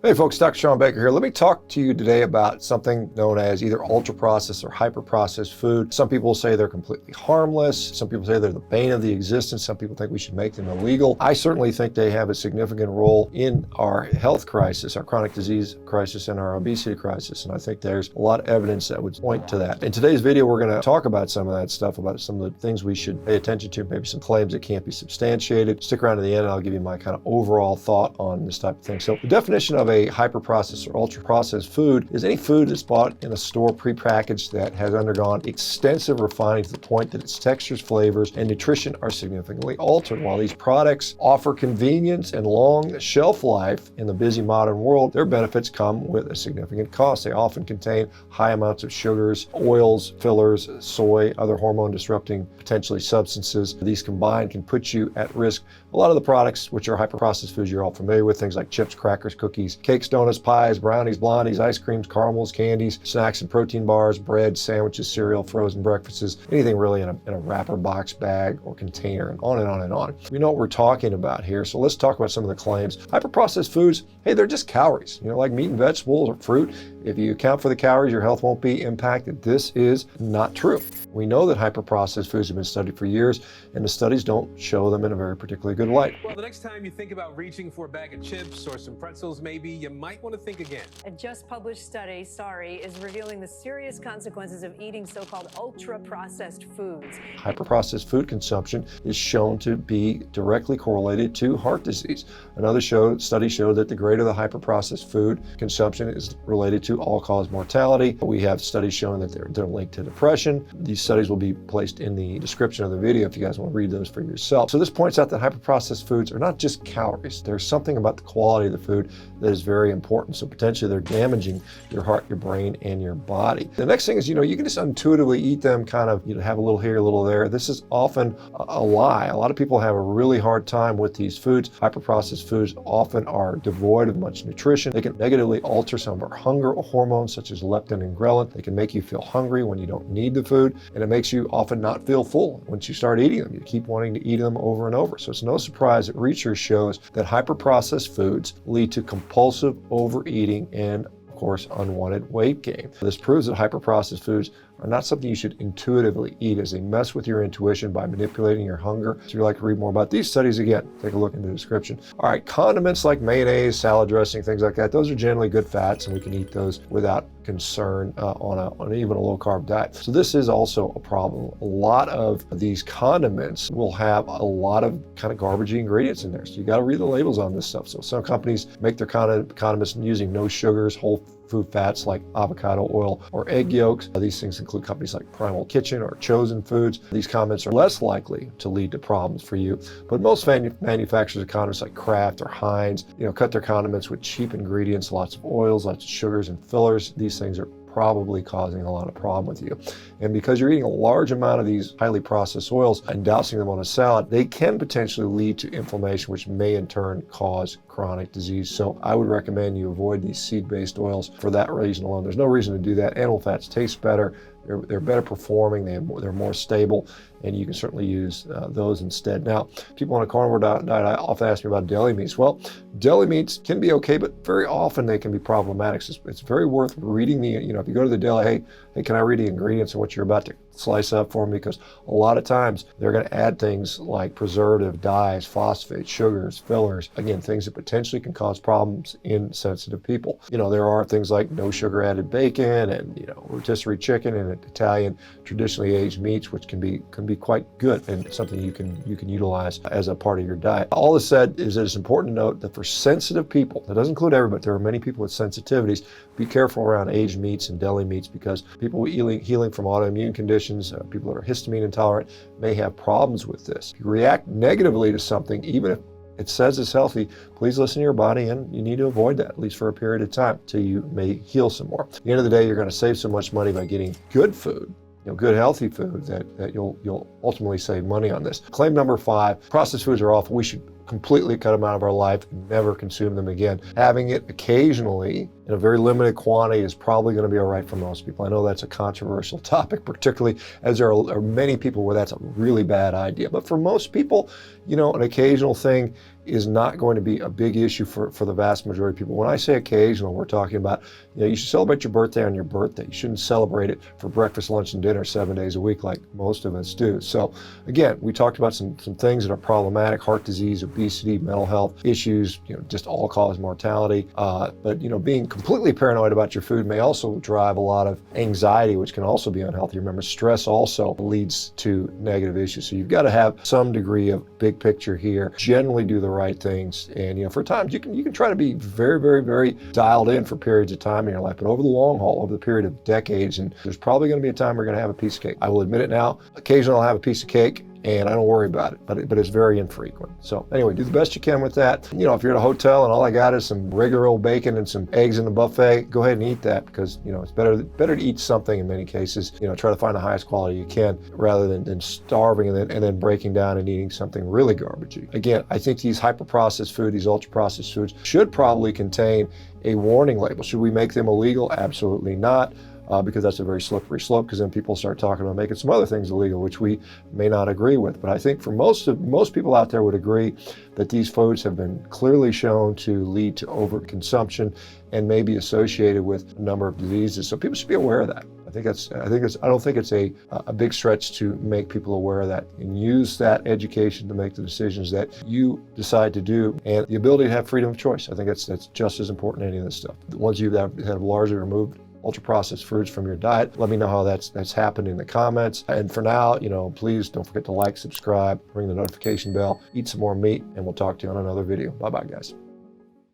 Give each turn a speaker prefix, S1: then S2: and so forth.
S1: Hey folks, Dr. Shawn Baker here. Let me talk to you today about something known as either ultra-processed or hyper-processed food. Some people say they're completely harmless. Some people say they're the bane of the existence. Some people think we should make them illegal. I certainly think they have a significant role in our health crisis, our chronic disease crisis, and our obesity crisis. And I think there's a lot of evidence that would point to that. In today's video, we're going to talk about some of that stuff, about some of the things we should pay attention to, maybe some claims that can't be substantiated. Stick around to the end and I'll give you my kind of overall thought on this type of thing. So the definition of a hyper-processed or ultra-processed food is any food that's bought in a store prepackaged that has undergone extensive refining to the point that its textures, flavors, and nutrition are significantly altered. While these products offer convenience and long shelf life in the busy modern world, their benefits come with a significant cost. They often contain high amounts of sugars, oils, fillers, soy, other hormone-disrupting potentially substances. These combined can put you at risk. A lot of the products, which are hyper-processed foods you're all familiar with, things like chips, crackers, cookies, cakes, donuts, pies, brownies, blondies, ice creams, caramels, candies, snacks and protein bars, bread, sandwiches, cereal, frozen breakfasts, anything really in a wrapper, box, bag, or container, and on and on and on. We know what we're talking about here, so let's talk about some of the claims. Hyper-processed foods, hey, they're just calories, like meat and vegetables or fruit. If you account for the calories, your health won't be impacted. This is not true. We know that hyper-processed foods have been studied for years, and the studies don't show them in a very particularly good light.
S2: Well, the next time you think about reaching for a bag of chips or some pretzels, maybe you might want to think again.
S3: A just published study, is revealing the serious consequences of eating so-called ultra-processed foods.
S1: Hyper-processed food consumption is shown to be directly correlated to heart disease. Another study showed that the greater the hyper-processed food consumption is related to all-cause mortality. We have studies showing that they're linked to depression. These studies will be placed in the description of the video if you guys want to read those for yourself. So this points out that hyper-processed foods are not just calories. There's something about the quality of the food that is very important. So potentially they're damaging your heart, your brain, and your body. The next thing is, you can just intuitively eat them, kind of, have a little here, a little there. This is often a lie. A lot of people have a really hard time with these foods. Hyper-processed foods often are devoid of much nutrition. They can negatively alter some of our hunger hormones, such as leptin and ghrelin. They can make you feel hungry when you don't need the food, and it makes you often not feel full. Once you start eating them, you keep wanting to eat them over and over. So it's no surprise that research shows that hyper-processed foods lead to compulsive overeating and, of course, unwanted weight gain. This proves that hyper-processed foods are not something you should intuitively eat, as they mess with your intuition by manipulating your hunger. So if you'd like to read more about these studies, again, take a look in the description. All right, condiments like mayonnaise, salad dressing, things like that, those are generally good fats, and we can eat those without concern on even a low-carb diet. So this is also a problem. A lot of these condiments will have a lot of kind of garbagey ingredients in there. So you got to read the labels on this stuff. So some companies make their condiments using no sugars, whole food fats like avocado oil or egg yolks. These things include companies like Primal Kitchen or Chosen Foods. These condiments are less likely to lead to problems for you. But most manufacturers of condiments like Kraft or Heinz, cut their condiments with cheap ingredients, lots of oils, lots of sugars and fillers. These things are probably causing a lot of problem with you. And because you're eating a large amount of these highly processed oils and dousing them on a salad, they can potentially lead to inflammation, which may in turn cause chronic disease. So I would recommend you avoid these seed-based oils for that reason alone. There's no reason to do that. Animal fats taste better. They're better performing, they're more stable, and you can certainly use those instead. Now, people on a carnivore diet often ask me about deli meats. Well, deli meats can be okay, but very often they can be problematic. So it's very worth reading the, if you go to the deli, hey, can I read the ingredients and what you're about to slice up for me? Because a lot of times they're going to add things like preservative, dyes, phosphates, sugars, fillers, again, things that potentially can cause problems in sensitive people. There are things like no sugar added bacon and, rotisserie chicken and Italian traditionally aged meats, which can be quite good and something you can utilize as a part of your diet. All this said is that it's important to note that for sensitive people, that doesn't include everybody, there are many people with sensitivities. Be careful around aged meats and deli meats, because people healing from autoimmune conditions, people that are histamine intolerant, may have problems with this. If you react negatively to something, even if it says it's healthy, please listen to your body, and you need to avoid that, at least for a period of time, till you may heal some more. At the end of the day, you're going to save so much money by getting good food, good healthy food, that you'll ultimately save money on this. Claim number 5, processed foods are awful. We should completely cut them out of our life and never consume them again. Having it occasionally in a very limited quantity is probably going to be all right for most people. I know that's a controversial topic, particularly as there are many people where that's a really bad idea. But for most people, an occasional thing is not going to be a big issue for the vast majority of people. When I say occasional, we're talking about, you should celebrate your birthday on your birthday. You shouldn't celebrate it for breakfast, lunch, and dinner 7 days a week like most of us do. So again, we talked about some things that are problematic: heart disease, obesity, mental health issues, just all-cause mortality. But being completely paranoid about your food may also drive a lot of anxiety, which can also be unhealthy. Remember, stress also leads to negative issues. So you've got to have some degree of big picture here, generally do the right things. And for times you can try to be very, very, very dialed in for periods of time in your life, but over the long haul, over the period of decades, and there's probably going to be a time we're going to have a piece of cake. I will admit it now, occasionally I'll have a piece of cake, and I don't worry about it, but it's very infrequent. So anyway, do the best you can with that. If you're at a hotel and all I got is some regular old bacon and some eggs in the buffet, go ahead and eat that, because it's better to eat something in many cases. Try to find the highest quality you can, rather than starving and then breaking down and eating something really garbagey. Again, I think these hyper-processed food, these ultra-processed foods, should probably contain a warning label. Should we make them illegal? Absolutely not. Because that's a very slippery slope, because then people start talking about making some other things illegal, which we may not agree with. But I think for most people out there would agree that these foods have been clearly shown to lead to overconsumption and may be associated with a number of diseases. So people should be aware of that. I don't think it's a big stretch to make people aware of that, and use that education to make the decisions that you decide to do, and the ability to have freedom of choice. I think that's just as important as any of this stuff. Once you have largely removed ultra-processed foods from your diet, let me know how that's happened in the comments. And for now, please don't forget to like, subscribe, ring the notification bell, eat some more meat, and we'll talk to you on another video. Bye-bye, guys.